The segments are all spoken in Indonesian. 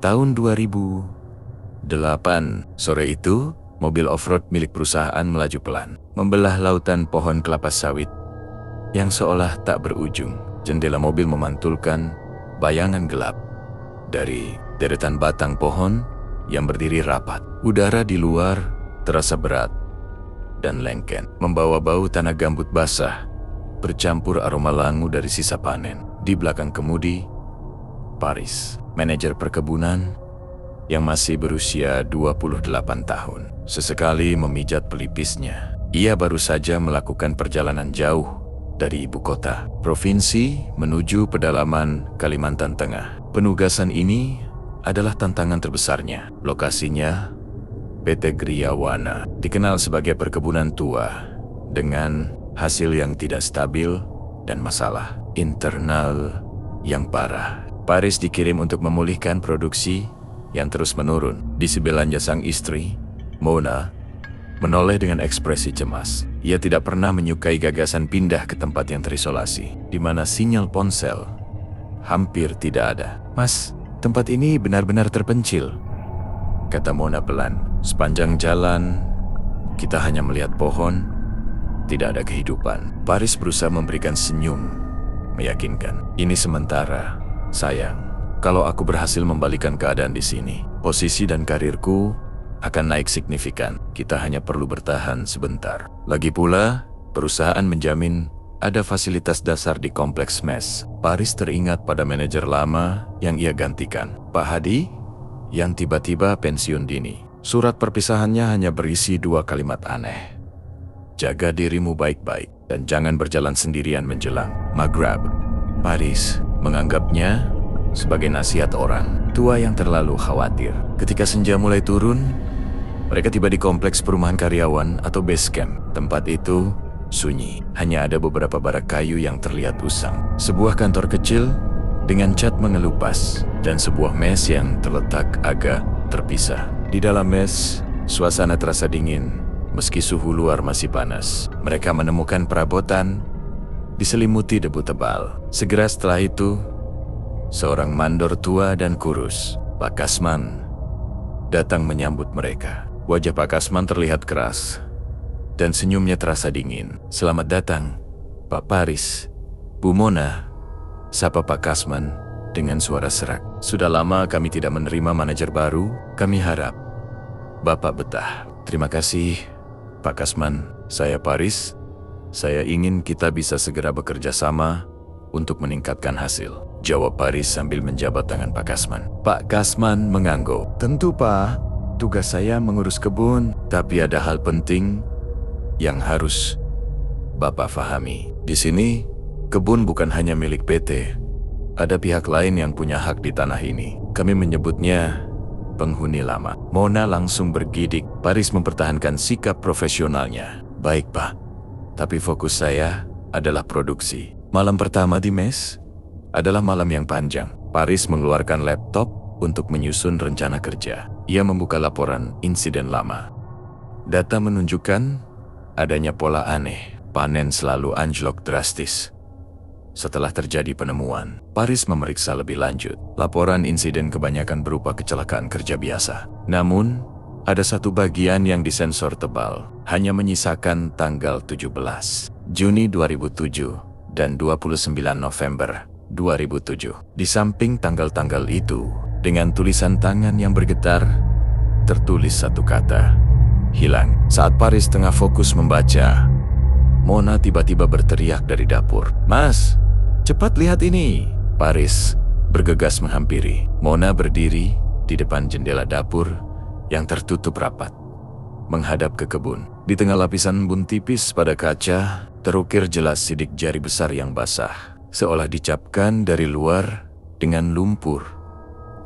Tahun 2008, sore itu, mobil off-road milik perusahaan melaju pelan, membelah lautan pohon kelapa sawit yang seolah tak berujung. Jendela mobil memantulkan bayangan gelap dari deretan batang pohon yang berdiri rapat. Udara di luar terasa berat dan lengket, membawa bau tanah gambut basah, bercampur aroma langu dari sisa panen. Di belakang kemudi, Paris, manajer perkebunan yang masih berusia 28 tahun, sesekali memijat pelipisnya. Ia baru saja melakukan perjalanan jauh dari ibu kota provinsi menuju pedalaman Kalimantan Tengah. Penugasan ini adalah tantangan terbesarnya. Lokasinya PT Griawana, dikenal sebagai perkebunan tua dengan hasil yang tidak stabil dan masalah internal yang parah. Paris dikirim untuk memulihkan produksi yang terus menurun. Di sebelahnya sang istri, Mona, menoleh dengan ekspresi cemas. Ia tidak pernah menyukai gagasan pindah ke tempat yang terisolasi, di mana sinyal ponsel hampir tidak ada. "Mas, tempat ini benar-benar terpencil," kata Mona pelan. "Sepanjang jalan, kita hanya melihat pohon, tidak ada kehidupan." Paris berusaha memberikan senyum, meyakinkan. "Ini sementara, sayang. Kalau aku berhasil membalikan keadaan di sini, posisi dan karirku akan naik signifikan. Kita hanya perlu bertahan sebentar. Lagi pula, perusahaan menjamin ada fasilitas dasar di kompleks mes." Paris teringat pada manajer lama yang ia gantikan, Pak Hadi, yang tiba-tiba pensiun dini. Surat perpisahannya hanya berisi 2 kalimat aneh. "Jaga dirimu baik-baik dan jangan berjalan sendirian menjelang maghrib." Paris menganggapnya sebagai nasihat orang tua yang terlalu khawatir. Ketika senja mulai turun, mereka tiba di kompleks perumahan karyawan atau base camp. Tempat itu sunyi, hanya ada beberapa barak kayu yang terlihat usang, sebuah kantor kecil dengan cat mengelupas, dan sebuah mes yang terletak agak terpisah. Di dalam mes, suasana terasa dingin, meski suhu luar masih panas. Mereka menemukan perabotan diselimuti debu tebal. Segera setelah itu, seorang mandor tua dan kurus, Pak Kasman, datang menyambut mereka. Wajah Pak Kasman terlihat keras, dan senyumnya terasa dingin. "Selamat datang, Pak Paris, Bu Mona," sapa Pak Kasman dengan suara serak. "Sudah lama kami tidak menerima manajer baru. Kami harap Bapak betah." "Terima kasih, Pak Kasman. Saya Paris. Saya ingin kita bisa segera bekerja sama untuk meningkatkan hasil," jawab Paris sambil menjabat tangan Pak Kasman. Pak Kasman mengangguk. "Tentu, Pak. Tugas saya mengurus kebun. Tapi ada hal penting yang harus Bapak pahami. Di sini, kebun bukan hanya milik PT. Ada pihak lain yang punya hak di tanah ini. Kami menyebutnya penghuni lama." Mona langsung bergidik. Paris mempertahankan sikap profesionalnya. "Baik, Pak. Tapi fokus saya adalah produksi." Malam pertama di mes adalah malam yang panjang. Paris mengeluarkan laptop untuk menyusun rencana kerja. Ia membuka laporan insiden lama. Data menunjukkan adanya pola aneh. Panen selalu anjlok drastis setelah terjadi penemuan. Paris memeriksa lebih lanjut. Laporan insiden kebanyakan berupa kecelakaan kerja biasa. Namun, ada satu bagian yang disensor tebal, hanya menyisakan tanggal 17 Juni 2007 dan 29 November 2007. Di samping tanggal-tanggal itu, dengan tulisan tangan yang bergetar, tertulis satu kata, "hilang." Saat Paris tengah fokus membaca, Mona tiba-tiba berteriak dari dapur, "Mas, cepat lihat ini!" Paris bergegas menghampiri. Mona berdiri di depan jendela dapur yang tertutup rapat, menghadap ke kebun. Di tengah lapisan embun tipis pada kaca, terukir jelas sidik jari besar yang basah, seolah dicapkan dari luar dengan lumpur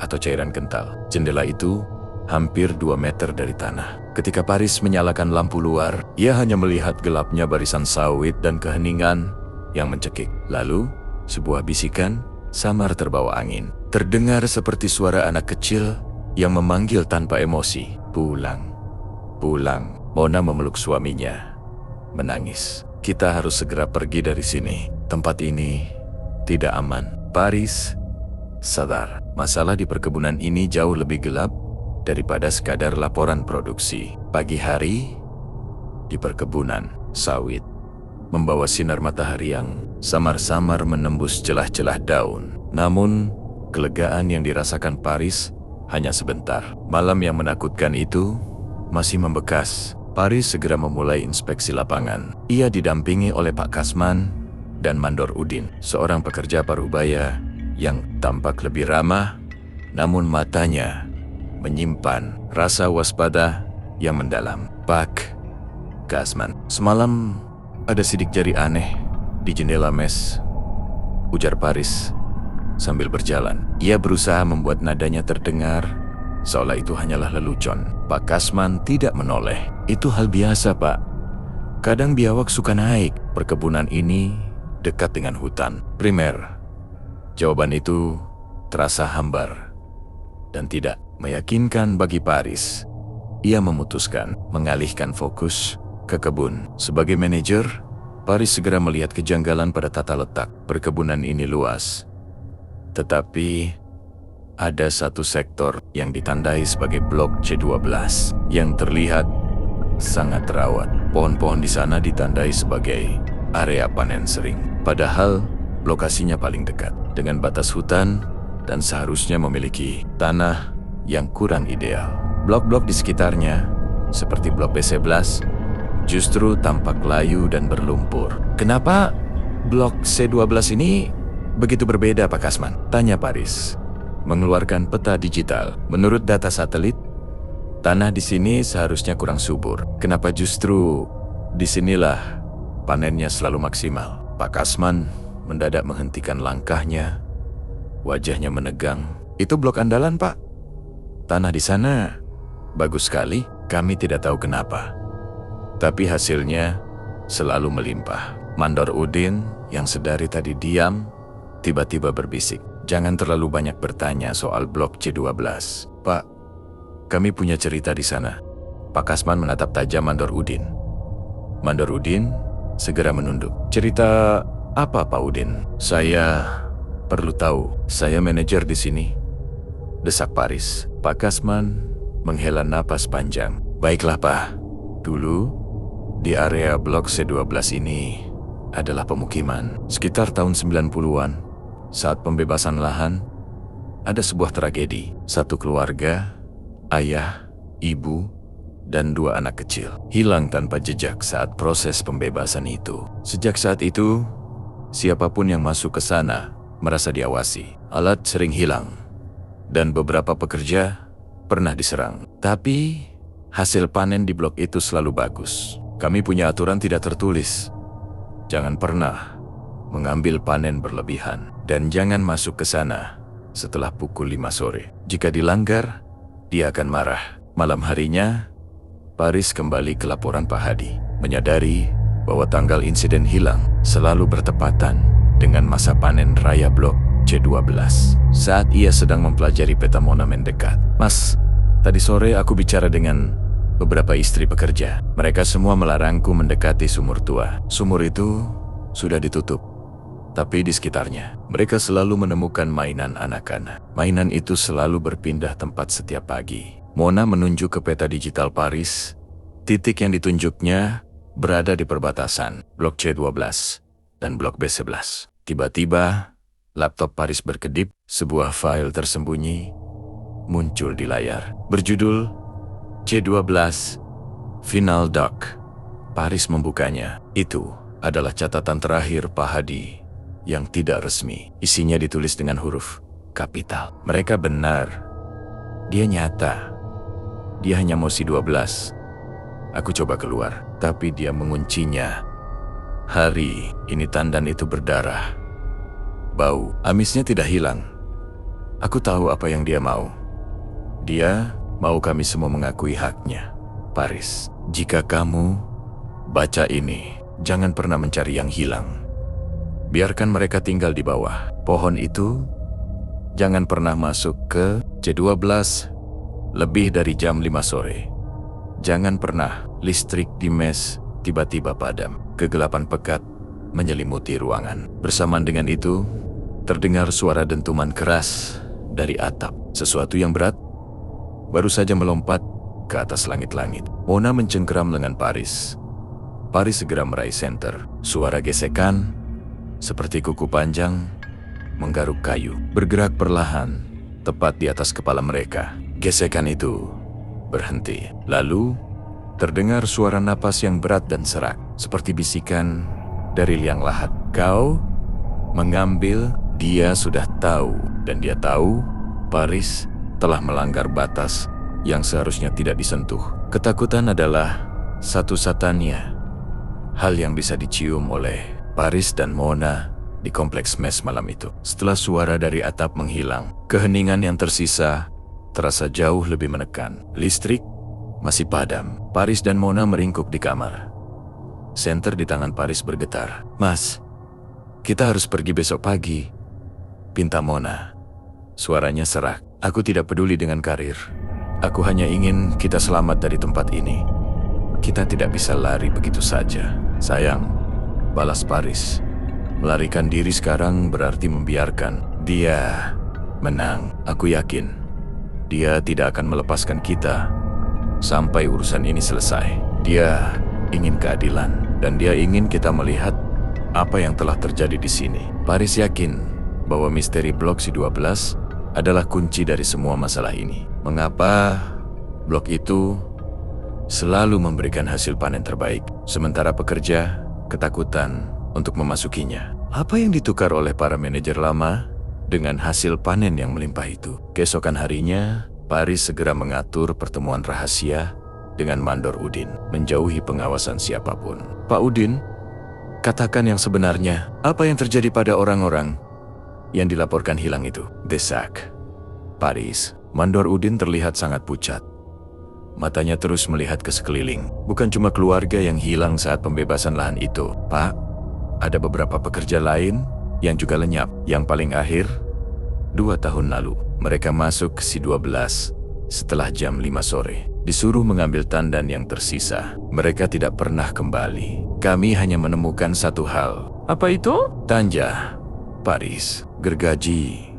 atau cairan kental. Jendela itu hampir 2 meter dari tanah. Ketika Paris menyalakan lampu luar, ia hanya melihat gelapnya barisan sawit dan keheningan yang mencekik. Lalu, sebuah bisikan samar terbawa angin, terdengar seperti suara anak kecil yang memanggil tanpa emosi, "Pulang, pulang." Mona memeluk suaminya, menangis. "Kita harus segera pergi dari sini. Tempat ini tidak aman." Paris sadar. Masalah di perkebunan ini jauh lebih gelap daripada sekadar laporan produksi. Pagi hari, di perkebunan sawit, membawa sinar matahari yang samar-samar menembus celah-celah daun. Namun, kelegaan yang dirasakan Paris hanya sebentar. Malam yang menakutkan itu masih membekas. Paris segera memulai inspeksi lapangan. Ia didampingi oleh Pak Kasman dan Mandor Udin, seorang pekerja parubaya yang tampak lebih ramah, namun matanya menyimpan rasa waspada yang mendalam. Pak Kasman, semalam ada sidik jari aneh di jendela mes, ujar Paris sambil berjalan. Ia berusaha membuat nadanya terdengar seolah itu hanyalah lelucon. Pak Kasman tidak menoleh. Itu hal biasa, Pak. Kadang biawak suka naik. Perkebunan ini dekat dengan hutan primer. Jawaban itu terasa hambar dan tidak meyakinkan bagi Paris. Ia memutuskan mengalihkan fokus ke kebun. Sebagai manajer, Paris segera melihat kejanggalan pada tata letak. Perkebunan ini luas, tetapi ada satu sektor yang ditandai sebagai blok C12 yang terlihat sangat terawat. Pohon-pohon di sana ditandai sebagai area panen sering, padahal lokasinya paling dekat dengan batas hutan dan seharusnya memiliki tanah yang kurang ideal. Blok-blok di sekitarnya, seperti blok B11, justru tampak layu dan berlumpur. Kenapa blok C12 ini begitu berbeda, Pak Kasman? Tanya Paris, mengeluarkan peta digital. Menurut data satelit, tanah di sini seharusnya kurang subur. Kenapa justru disinilah panennya selalu maksimal? Pak Kasman mendadak menghentikan langkahnya. Wajahnya menegang. Itu blok andalan, Pak. Tanah di sana bagus sekali. Kami tidak tahu kenapa, tapi hasilnya selalu melimpah. Mandor Udin yang sedari tadi diam, tiba-tiba berbisik. Jangan terlalu banyak bertanya soal blok C12. Pak, kami punya cerita di sana. Pak Kasman menatap tajam Mandor Udin. Mandor Udin segera menunduk. Cerita apa, Pak Udin? Saya perlu tahu. Saya manajer di sini, desak Paris. Pak Kasman menghela napas panjang. Baiklah, Pak. Dulu, di area blok C12 ini adalah pemukiman. Sekitar tahun 90-an, saat pembebasan lahan, ada sebuah tragedi. Satu keluarga, ayah, ibu, dan 2 anak kecil, hilang tanpa jejak saat proses pembebasan itu. Sejak saat itu, siapapun yang masuk ke sana merasa diawasi. Alat sering hilang, dan beberapa pekerja pernah diserang. Tapi, hasil panen di blok itu selalu bagus. Kami punya aturan tidak tertulis. Jangan pernah mengambil panen berlebihan, dan jangan masuk ke sana setelah pukul 5 sore. Jika dilanggar, dia akan marah. Malam harinya, Paris kembali ke laporan Pak Hadi, menyadari bahwa tanggal insiden hilang selalu bertepatan dengan masa panen raya blok C12. Saat ia sedang mempelajari peta monumen dekat. Mas, tadi sore aku bicara dengan beberapa istri pekerja. Mereka semua melarangku mendekati sumur tua. Sumur itu sudah ditutup, tapi di sekitarnya mereka selalu menemukan mainan anak-anak. Mainan itu selalu berpindah tempat setiap pagi. Mona menunjuk ke peta digital Paris. Titik yang ditunjuknya berada di perbatasan blok C12 dan blok B11. Tiba-tiba, laptop Paris berkedip. Sebuah file tersembunyi muncul di layar, berjudul C12 Final Doc. Paris membukanya. Itu adalah catatan terakhir Pak Hadi yang tidak resmi. Isinya ditulis dengan huruf kapital. Mereka benar. Dia nyata. Dia hanya mau si 12. Aku coba keluar, tapi dia menguncinya. Hari ini tandan itu berdarah. Bau amisnya tidak hilang. Aku tahu apa yang dia mau. Dia mau kami semua mengakui haknya. Paris, jika kamu baca ini, jangan pernah mencari yang hilang. Biarkan mereka tinggal di bawah pohon itu. Jangan pernah masuk ke C12 lebih dari jam 5 sore. Jangan pernah listrik di mes tiba-tiba padam. Kegelapan pekat menyelimuti ruangan. Bersamaan dengan itu, terdengar suara dentuman keras dari atap. Sesuatu yang berat baru saja melompat ke atas langit-langit. Mona mencengkeram lengan Paris. Paris segera meraih Center. Suara gesekan seperti kuku panjang menggaruk kayu, bergerak perlahan tepat di atas kepala mereka. Gesekan itu berhenti. Lalu terdengar suara napas yang berat dan serak, seperti bisikan dari liang lahat. Kau mengambil. Dia sudah tahu, dan dia tahu Paris telah melanggar batas yang seharusnya tidak disentuh. Ketakutan adalah satu-satunya hal yang bisa dicium oleh Paris dan Mona di kompleks mes malam itu. Setelah suara dari atap menghilang, keheningan yang tersisa terasa jauh lebih menekan. Listrik masih padam. Paris dan Mona meringkuk di kamar. Senter di tangan Paris bergetar. "Mas, kita harus pergi besok pagi," pinta Mona. Suaranya serak. "Aku tidak peduli dengan karir. Aku hanya ingin kita selamat dari tempat ini. Kita tidak bisa lari begitu saja." "Sayang," balas Paris. "Melarikan diri sekarang berarti membiarkan dia menang. Aku yakin dia tidak akan melepaskan kita sampai urusan ini selesai. Dia ingin keadilan, dan dia ingin kita melihat apa yang telah terjadi di sini." Paris yakin bahwa misteri blok C12 adalah kunci dari semua masalah ini. Mengapa blok itu selalu memberikan hasil panen terbaik, sementara pekerja ketakutan untuk memasukinya? Apa yang ditukar oleh para manajer lama dengan hasil panen yang melimpah itu? Keesokan harinya, Paris segera mengatur pertemuan rahasia dengan Mandor Udin, menjauhi pengawasan siapapun. "Pak Udin, katakan yang sebenarnya. Apa yang terjadi pada orang-orang yang dilaporkan hilang itu?" desak Paris. Mandor Udin terlihat sangat pucat. Matanya terus melihat ke sekeliling. "Bukan cuma keluarga yang hilang saat pembebasan lahan itu, Pak. Ada beberapa pekerja lain yang juga lenyap. Yang paling akhir, 2 tahun lalu, mereka masuk ke C12 setelah jam 5 sore. Disuruh mengambil tandan yang tersisa. Mereka tidak pernah kembali. Kami hanya menemukan satu hal." "Apa itu?" tanya Paris. "Gergaji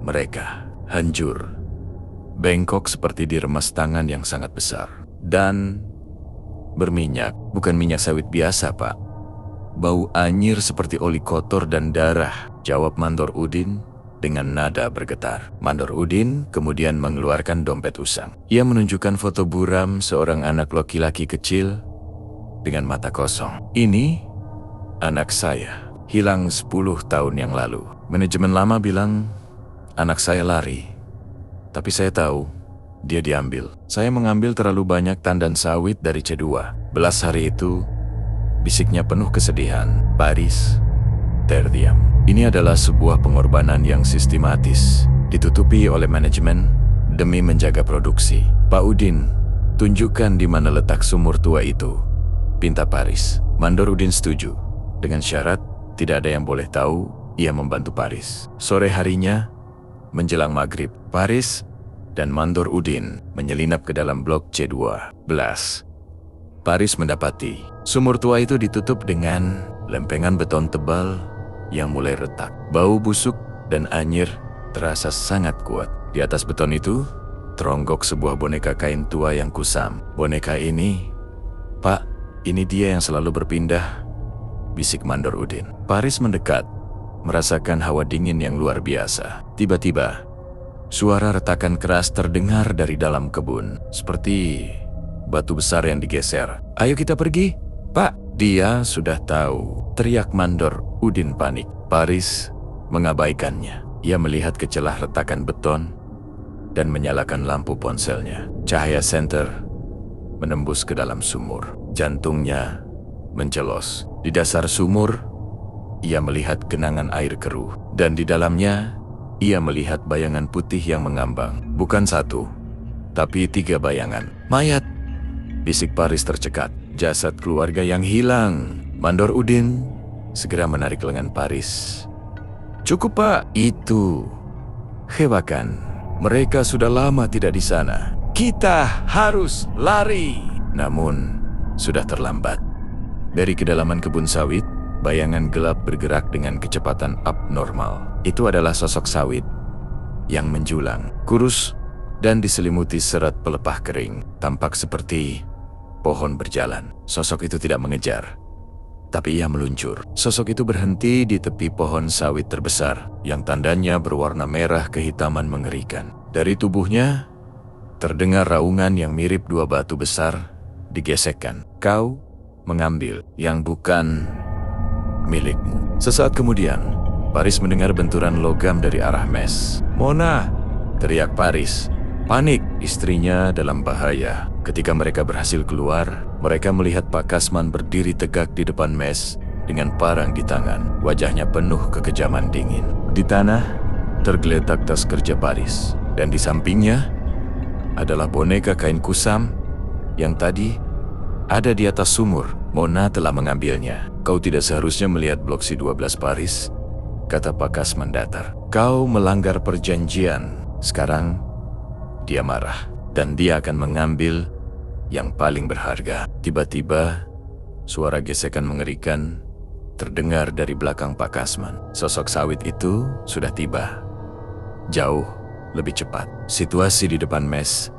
mereka hancur, bengkok seperti diremas tangan yang sangat besar, dan berminyak. Bukan minyak sawit biasa, Pak. Bau anyir seperti oli kotor dan darah," jawab Mandor Udin dengan nada bergetar. Mandor Udin kemudian mengeluarkan dompet usang. Ia menunjukkan foto buram seorang anak laki-laki kecil dengan mata kosong. "Ini anak saya. Hilang 10 tahun yang lalu. Manajemen lama bilang anak saya lari. Tapi saya tahu dia diambil. Saya mengambil terlalu banyak tandan sawit dari C2. Belas hari itu," bisiknya penuh kesedihan. Paris terdiam. Ini adalah sebuah pengorbanan yang sistematis, ditutupi oleh manajemen demi menjaga produksi. "Pak Udin, tunjukkan di mana letak sumur tua itu," pinta Paris. Mandor Udin setuju. Dengan syarat tidak ada yang boleh tahu ia membantu Paris. Sore harinya, menjelang maghrib, Paris dan Mandor Udin menyelinap ke dalam blok C12. Paris mendapati sumur tua itu ditutup dengan lempengan beton tebal yang mulai retak. Bau busuk dan anyir terasa sangat kuat. Di atas beton itu, teronggok sebuah boneka kain tua yang kusam. "Boneka ini, Pak, ini dia yang selalu berpindah," bisik Mandor Udin. Paris mendekat, merasakan hawa dingin yang luar biasa. Tiba-tiba, suara retakan keras terdengar dari dalam kebun, seperti batu besar yang digeser. "Ayo kita pergi, Pak." "Dia sudah tahu," teriak Mandor Udin panik. Paris mengabaikannya. Ia melihat ke celah retakan beton dan menyalakan lampu ponselnya. Cahaya senter menembus ke dalam sumur. Jantungnya mencelos. Di dasar sumur, ia melihat genangan air keruh, dan di dalamnya, ia melihat bayangan putih yang mengambang. Bukan satu, tapi 3 bayangan. "Mayat!" bisik Paris tercekat. "Jasad keluarga yang hilang." Mandor Udin segera menarik lengan Paris. "Cukup, Pak. Itu hebakan. Mereka sudah lama tidak di sana. Kita harus lari." Namun, sudah terlambat. Dari kedalaman kebun sawit, bayangan gelap bergerak dengan kecepatan abnormal. Itu adalah sosok Sawit yang menjulang, kurus, dan diselimuti serat pelepah kering. Tampak seperti pohon berjalan. Sosok itu tidak mengejar, tapi ia meluncur. Sosok itu berhenti di tepi pohon sawit terbesar, yang tandanya berwarna merah kehitaman mengerikan. Dari tubuhnya, terdengar raungan yang mirip dua batu besar digesekkan. Kau mengambil yang bukan milikmu. Sesaat kemudian, Paris mendengar benturan logam dari arah mes. "Mona!" teriak Paris. Panik, istrinya dalam bahaya. Ketika mereka berhasil keluar, mereka melihat Pak Kasman berdiri tegak di depan mes dengan parang di tangan. Wajahnya penuh kekejaman dingin. Di tanah, tergeletak tas kerja Paris. Dan di sampingnya, adalah boneka kain kusam yang tadi ada di atas sumur. Mona telah mengambilnya. "Kau tidak seharusnya melihat blok C12 Paris," kata Pak Kasman datar. "Kau melanggar perjanjian." Sekarang, dia marah. Dan dia akan mengambil yang paling berharga. Tiba-tiba, suara gesekan mengerikan terdengar dari belakang Pak Kasman. Sosok Sawit itu sudah tiba. Jauh lebih cepat. Situasi di depan mes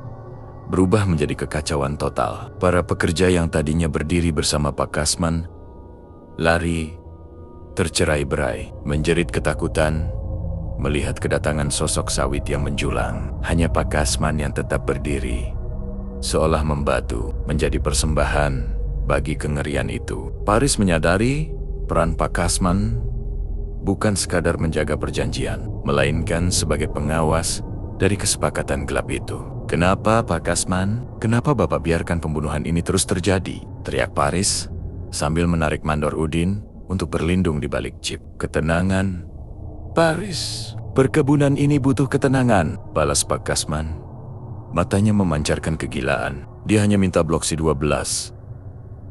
berubah menjadi kekacauan total. Para pekerja yang tadinya berdiri bersama Pak Kasman lari tercerai-berai, menjerit ketakutan melihat kedatangan sosok Sawit yang menjulang. Hanya Pak Kasman yang tetap berdiri, seolah membatu menjadi persembahan bagi kengerian itu. Paris menyadari peran Pak Kasman bukan sekadar menjaga perjanjian, melainkan sebagai pengawas dari kesepakatan gelap itu. "Kenapa Pak Kasman? Kenapa Bapak biarkan pembunuhan ini terus terjadi?" teriak Paris sambil menarik mandor Udin untuk berlindung di balik jeep. "Ketenangan, Paris. Perkebunan ini butuh ketenangan," balas Pak Kasman. Matanya memancarkan kegilaan. "Dia hanya minta blok C12.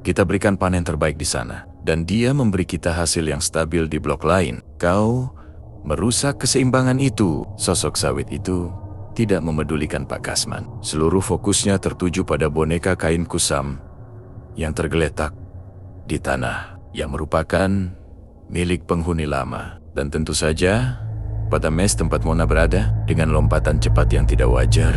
Kita berikan panen terbaik di sana. Dan dia memberi kita hasil yang stabil di blok lain. Kau merusak keseimbangan itu." Sosok Sawit itu tidak memedulikan Pak Kasman. Seluruh fokusnya tertuju pada boneka kain kusam yang tergeletak di tanah, yang merupakan milik penghuni lama. Dan tentu saja, pada mes tempat Mona berada, dengan lompatan cepat yang tidak wajar,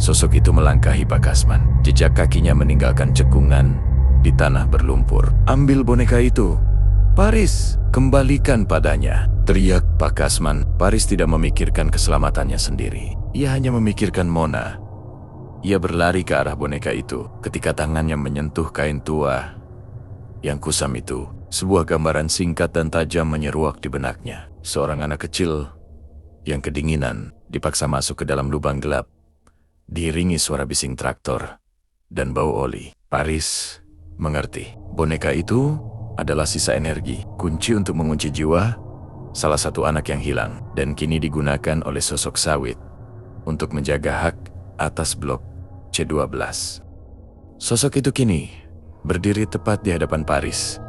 sosok itu melangkahi Pak Kasman. Jejak kakinya meninggalkan cekungan di tanah berlumpur. "Ambil boneka itu, Paris, kembalikan padanya," teriak Pak Kasman. Paris tidak memikirkan keselamatannya sendiri. Ia hanya memikirkan Mona. Ia berlari ke arah boneka itu ketika tangannya menyentuh kain tua yang kusam itu. Sebuah gambaran singkat dan tajam menyeruak di benaknya. Seorang anak kecil yang kedinginan dipaksa masuk ke dalam lubang gelap, diiringi suara bising traktor dan bau oli. Paris mengerti. Boneka itu adalah sisa energi, kunci untuk mengunci jiwa salah satu anak yang hilang, dan kini digunakan oleh sosok Sawit untuk menjaga hak atas blok C12. Sosok itu kini berdiri tepat di hadapan Paris.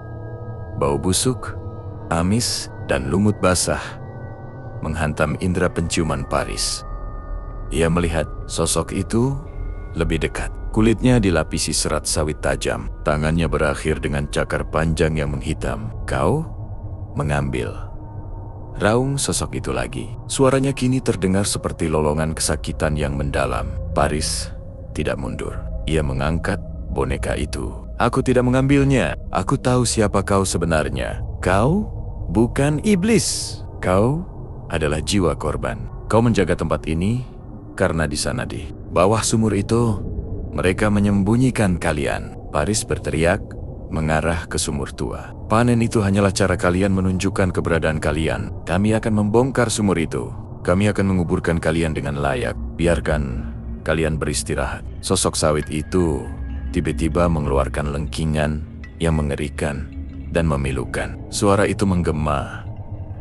Bau busuk, amis, dan lumut basah menghantam indera penciuman Paris. Ia melihat sosok itu lebih dekat. Kulitnya dilapisi serat sawit tajam. Tangannya berakhir dengan cakar panjang yang menghitam. "Kau mengambil." Raung sosok itu lagi. Suaranya kini terdengar seperti lolongan kesakitan yang mendalam. Paris tidak mundur. Ia mengangkat boneka itu. "Aku tidak mengambilnya. Aku tahu siapa kau sebenarnya. Kau bukan iblis. Kau adalah jiwa korban. Kau menjaga tempat ini karena di sana di bawah sumur itu mereka menyembunyikan kalian." Paris berteriak mengarah ke sumur tua. "Panen itu hanyalah cara kalian menunjukkan keberadaan kalian. Kami akan membongkar sumur itu. Kami akan menguburkan kalian dengan layak. Biarkan kalian beristirahat." Sosok Sawit itu tiba-tiba mengeluarkan lengkingan yang mengerikan dan memilukan. Suara itu menggema,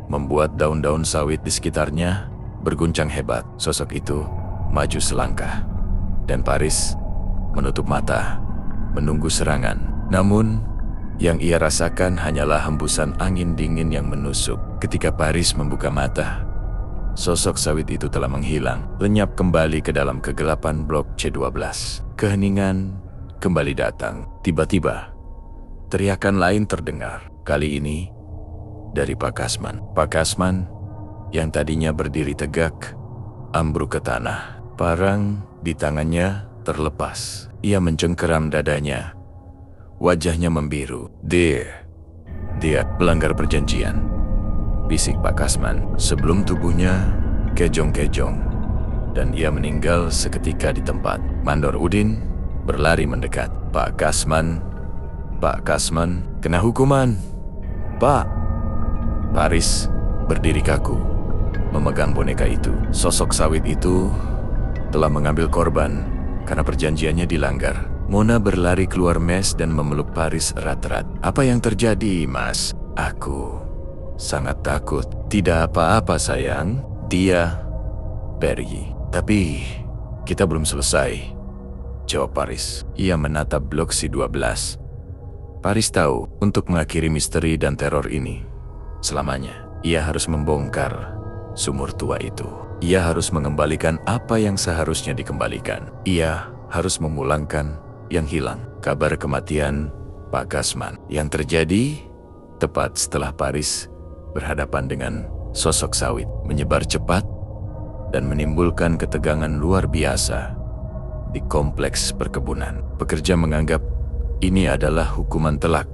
membuat daun-daun sawit di sekitarnya berguncang hebat. Sosok itu maju selangkah, dan Paris menutup mata, menunggu serangan. Namun, yang ia rasakan hanyalah hembusan angin dingin yang menusuk. Ketika Paris membuka mata, sosok Sawit itu telah menghilang, lenyap kembali ke dalam kegelapan blok C12. Keheningan kembali datang. Tiba-tiba, teriakan lain terdengar. Kali ini dari Pak Kasman. Pak Kasman yang tadinya berdiri tegak, ambruk ke tanah. Parang di tangannya terlepas. Ia mencengkeram dadanya. Wajahnya membiru. Dia melanggar perjanjian, bisik Pak Kasman sebelum tubuhnya kejong-kejong dan ia meninggal seketika di tempat. Mandor Udin berlari mendekat. Pak Kasman, kena hukuman. Pak. Paris berdiri kaku, memegang boneka itu. Sosok sawit itu telah mengambil korban karena perjanjiannya dilanggar. Mona berlari keluar mes dan memeluk Paris erat-erat. Apa yang terjadi, Mas? Aku sangat takut. Tidak apa-apa, sayang. Dia pergi. Tapi kita belum selesai, jawab Paris. Ia menatap blok C12. Paris tahu untuk mengakhiri misteri dan teror ini selamanya, ia harus membongkar sumur tua itu. Ia harus mengembalikan apa yang seharusnya dikembalikan. Ia harus memulangkan yang hilang. Kabar kematian Pak Kasman yang terjadi tepat setelah Paris berhadapan dengan sosok sawit menyebar cepat dan menimbulkan ketegangan luar biasa di kompleks perkebunan. Pekerja menganggap ini adalah hukuman telak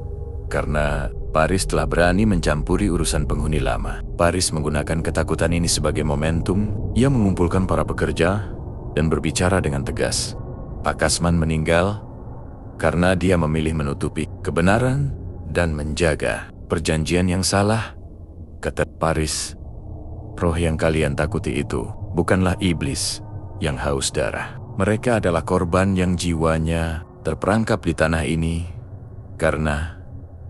karena Paris telah berani mencampuri urusan penghuni lama. Paris menggunakan ketakutan ini sebagai momentum. Ia mengumpulkan para pekerja dan berbicara dengan tegas. Pak Kasman meninggal karena dia memilih menutupi kebenaran dan menjaga perjanjian yang salah, kata Paris. Roh yang kalian takuti itu bukanlah iblis yang haus darah. Mereka adalah korban yang jiwanya terperangkap di tanah ini karena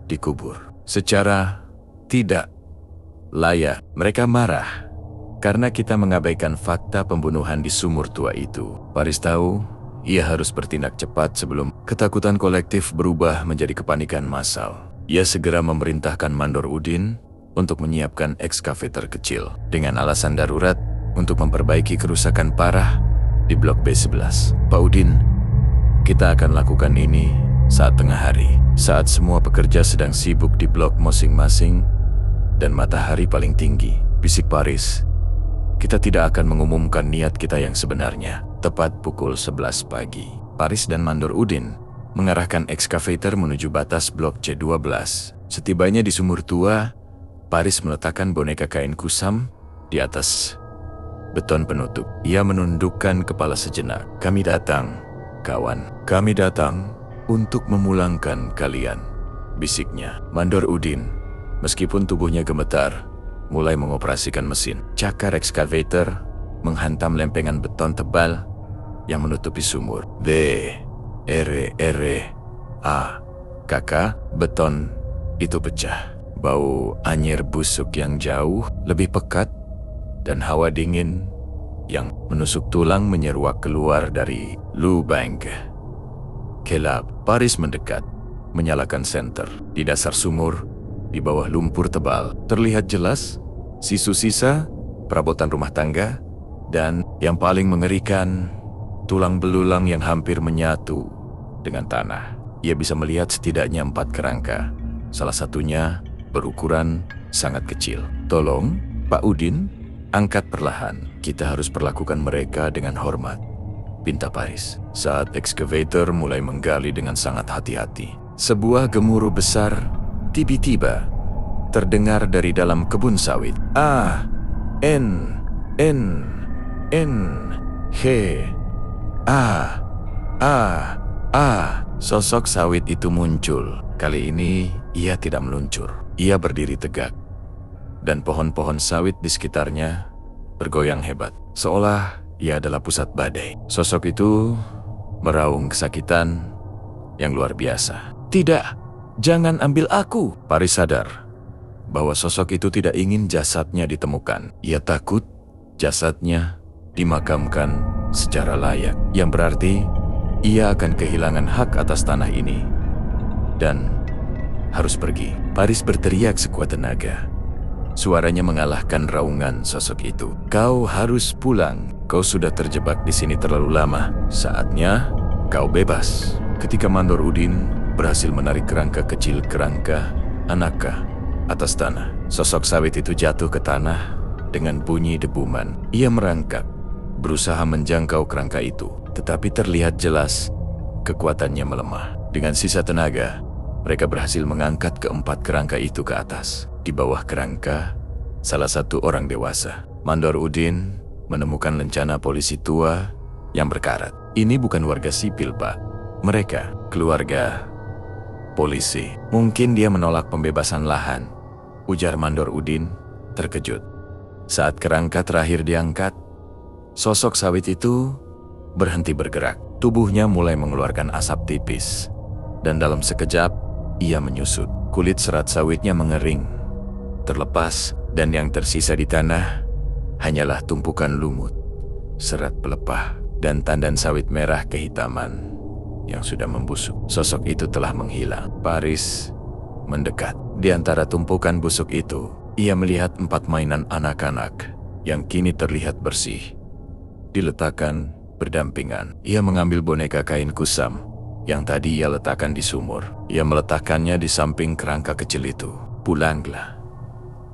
dikubur secara tidak layak. Mereka marah karena kita mengabaikan fakta pembunuhan di sumur tua itu. Paris tahu ia harus bertindak cepat sebelum ketakutan kolektif berubah menjadi kepanikan massal. Ia segera memerintahkan Mandor Udin untuk menyiapkan ekskavator kecil dengan alasan darurat untuk memperbaiki kerusakan parah di blok B11. Pak Udin, kita akan lakukan ini saat tengah hari, saat semua pekerja sedang sibuk di blok masing-masing dan matahari paling tinggi, bisik Paris. Kita tidak akan mengumumkan niat kita yang sebenarnya. Tepat pukul 11 pagi, Paris dan Mandor Udin mengarahkan ekskavator menuju batas blok C12. Setibanya di sumur tua, Paris meletakkan boneka kain kusam di atas beton penutup. Ia menundukkan kepala sejenak. Kami datang, kawan. Kami datang untuk memulangkan kalian, bisiknya. Mandor Udin, meskipun tubuhnya gemetar, mulai mengoperasikan mesin. Cakar ekskavator menghantam lempengan beton tebal yang menutupi sumur. Kakak, beton itu pecah. Bau anyir busuk yang jauh lebih pekat dan hawa dingin yang menusuk tulang menyeruak keluar dari lubang gelap. Paris mendekat, menyalakan senter. Di dasar sumur, di bawah lumpur tebal, terlihat jelas sisa-sisa perabotan rumah tangga dan yang paling mengerikan, tulang belulang yang hampir menyatu dengan tanah. Ia bisa melihat setidaknya 4 kerangka, salah satunya berukuran sangat kecil. Tolong, Pak Udin, angkat perlahan. Kita harus perlakukan mereka dengan hormat, pinta Paris. Saat ekskavator mulai menggali dengan sangat hati-hati, sebuah gemuruh besar tiba-tiba terdengar dari dalam kebun sawit. Sosok sawit itu muncul. Kali ini ia tidak meluncur. Ia berdiri tegak, dan pohon-pohon sawit di sekitarnya bergoyang hebat, seolah ia adalah pusat badai. Sosok itu meraung kesakitan yang luar biasa. Tidak, jangan ambil aku. Paris sadar bahwa sosok itu tidak ingin jasadnya ditemukan. Ia takut jasadnya dimakamkan secara layak, yang berarti ia akan kehilangan hak atas tanah ini dan harus pergi. Paris berteriak sekuat tenaga. Suaranya mengalahkan raungan sosok itu. Kau harus pulang. Kau sudah terjebak di sini terlalu lama. Saatnya kau bebas. Ketika Mandor Udin berhasil menarik kerangka kecil kerangka Anaka atas tanah, sosok sawit itu jatuh ke tanah Dengan bunyi debuman, ia merangkak, berusaha menjangkau kerangka itu. Tetapi terlihat jelas, kekuatannya melemah. Dengan sisa tenaga, mereka berhasil mengangkat keempat kerangka itu ke atas. Di bawah kerangka, salah satu orang dewasa, Mandor Udin, menemukan lencana polisi tua yang berkarat. Ini bukan warga sipil, Pak. Mereka, keluarga polisi. Mungkin dia menolak pembebasan lahan, ujar Mandor Udin, terkejut. Saat kerangka terakhir diangkat, sosok sawit itu berhenti bergerak. Tubuhnya mulai mengeluarkan asap tipis, dan dalam sekejap, ia menyusut. Kulit serat sawitnya mengering, terlepas, dan yang tersisa di tanah hanyalah tumpukan lumut, serat pelepah, dan tandan sawit merah kehitaman yang sudah membusuk. Sosok itu telah menghilang. Paris mendekat. Di antara tumpukan busuk itu, ia melihat 4 mainan anak-anak yang kini terlihat bersih, diletakkan berdampingan. Ia mengambil boneka kain kusam yang tadi ia letakkan di sumur. Ia meletakkannya di samping kerangka kecil itu. Pulanglah.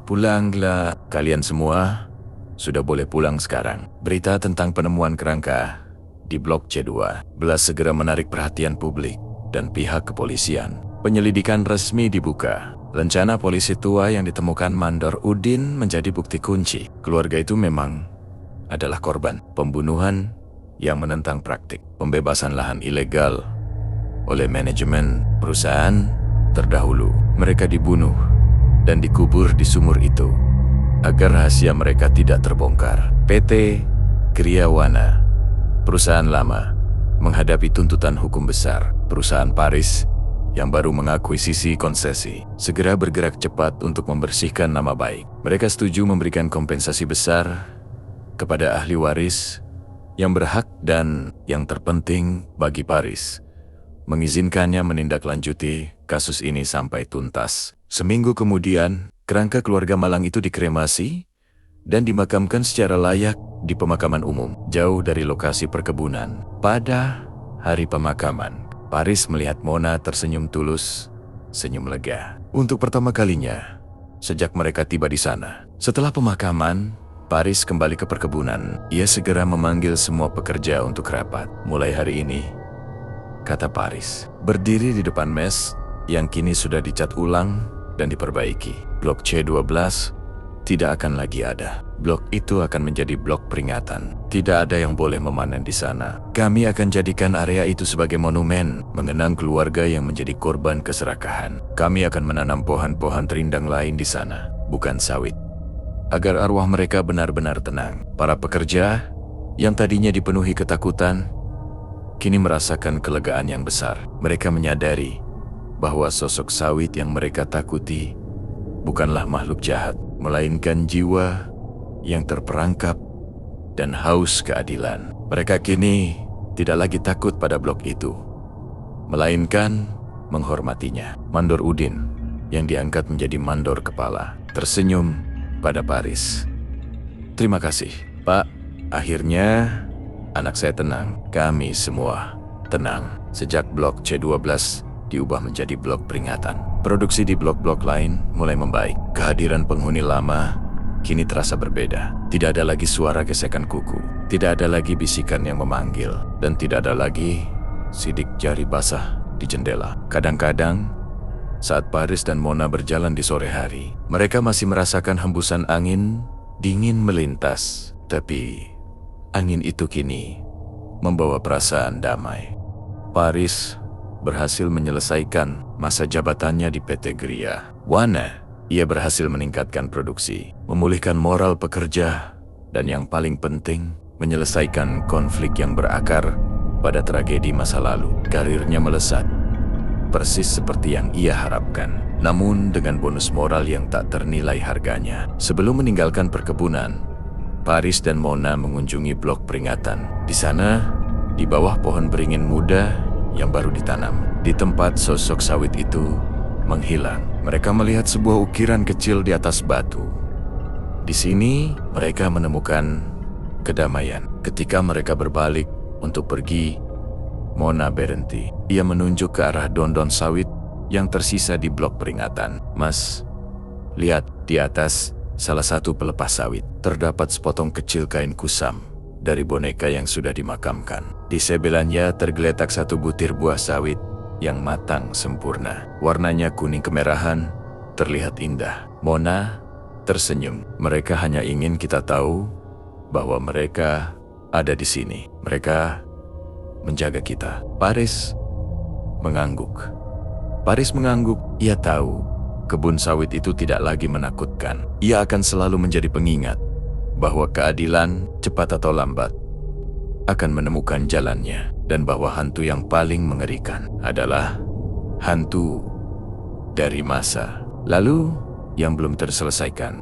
Pulanglah, kalian semua sudah boleh pulang sekarang. Berita tentang penemuan kerangka di Blok C2 belas segera menarik perhatian publik dan pihak kepolisian. Penyelidikan resmi dibuka. Lencana polisi tua yang ditemukan Mandor Udin menjadi bukti kunci. Keluarga itu memang adalah korban pembunuhan yang menentang praktik pembebasan lahan ilegal oleh manajemen perusahaan terdahulu. Mereka dibunuh dan dikubur di sumur itu agar rahasia mereka tidak terbongkar. PT Kriawana, perusahaan lama, menghadapi tuntutan hukum besar. Perusahaan Paris yang baru mengakuisisi konsesi segera bergerak cepat untuk membersihkan nama baik. Mereka setuju memberikan kompensasi besar kepada ahli waris yang berhak dan yang terpenting bagi Paris, mengizinkannya menindaklanjuti kasus ini sampai tuntas. Seminggu kemudian, kerangka keluarga Malang itu dikremasi dan dimakamkan secara layak di pemakaman umum, jauh dari lokasi perkebunan. Pada hari pemakaman, Paris melihat Mona tersenyum tulus, senyum lega. Untuk pertama kalinya sejak mereka tiba di sana. Setelah pemakaman, Paris kembali ke perkebunan. Ia segera memanggil semua pekerja untuk rapat. Mulai hari ini, kata Paris, berdiri di depan mes yang kini sudah dicat ulang dan diperbaiki. Blok C12 tidak akan lagi ada. Blok itu akan menjadi blok peringatan. Tidak ada yang boleh memanen di sana. Kami akan jadikan area itu sebagai monumen, mengenang keluarga yang menjadi korban keserakahan. Kami akan menanam pohon-pohon rindang lain di sana, bukan sawit, agar arwah mereka benar-benar tenang. Para pekerja yang tadinya dipenuhi ketakutan, kini merasakan kelegaan yang besar. Mereka menyadari bahwa sosok sawit yang mereka takuti bukanlah makhluk jahat, melainkan jiwa yang terperangkap dan haus keadilan. Mereka kini tidak lagi takut pada blok itu, melainkan menghormatinya. Mandor Udin yang diangkat menjadi mandor kepala tersenyum pada Paris. Terima kasih, Pak. Akhirnya anak saya tenang. Kami semua tenang. Sejak blok C12 diubah menjadi blok peringatan, produksi di blok-blok lain mulai membaik. Kehadiran penghuni lama kini terasa berbeda. Tidak ada lagi suara gesekan kuku, tidak ada lagi bisikan yang memanggil, dan tidak ada lagi sidik jari basah di jendela. Kadang-kadang, saat Paris dan Mona berjalan di sore hari, mereka masih merasakan hembusan angin dingin melintas. Tapi angin itu kini membawa perasaan damai. Paris berhasil menyelesaikan masa jabatannya di PT Kriawana. Ia berhasil meningkatkan produksi, memulihkan moral pekerja, dan yang paling penting, menyelesaikan konflik yang berakar pada tragedi masa lalu. Karirnya melesat, persis seperti yang ia harapkan, namun dengan bonus moral yang tak ternilai harganya. Sebelum meninggalkan perkebunan, Paris dan Mona mengunjungi blok peringatan. Di sana, di bawah pohon beringin muda yang baru ditanam, di tempat sosok sawit itu menghilang, mereka melihat sebuah ukiran kecil di atas batu. Di sini, mereka menemukan kedamaian. Ketika mereka berbalik untuk pergi, Mona berhenti. Ia menunjuk ke arah dondon sawit yang tersisa di blok peringatan. Mas, lihat di atas, salah satu pelepas sawit, terdapat sepotong kecil kain kusam dari boneka yang sudah dimakamkan. Di sebelannya tergeletak satu butir buah sawit yang matang sempurna. Warnanya kuning kemerahan, terlihat indah. Mona tersenyum. Mereka hanya ingin kita tahu bahwa mereka ada di sini. Mereka menjaga kita. Paris mengangguk. Ia tahu kebun sawit itu tidak lagi menakutkan. Ia akan selalu menjadi pengingat bahwa keadilan, cepat atau lambat, akan menemukan jalannya. Dan bahwa hantu yang paling mengerikan adalah hantu dari masa lalu yang belum terselesaikan.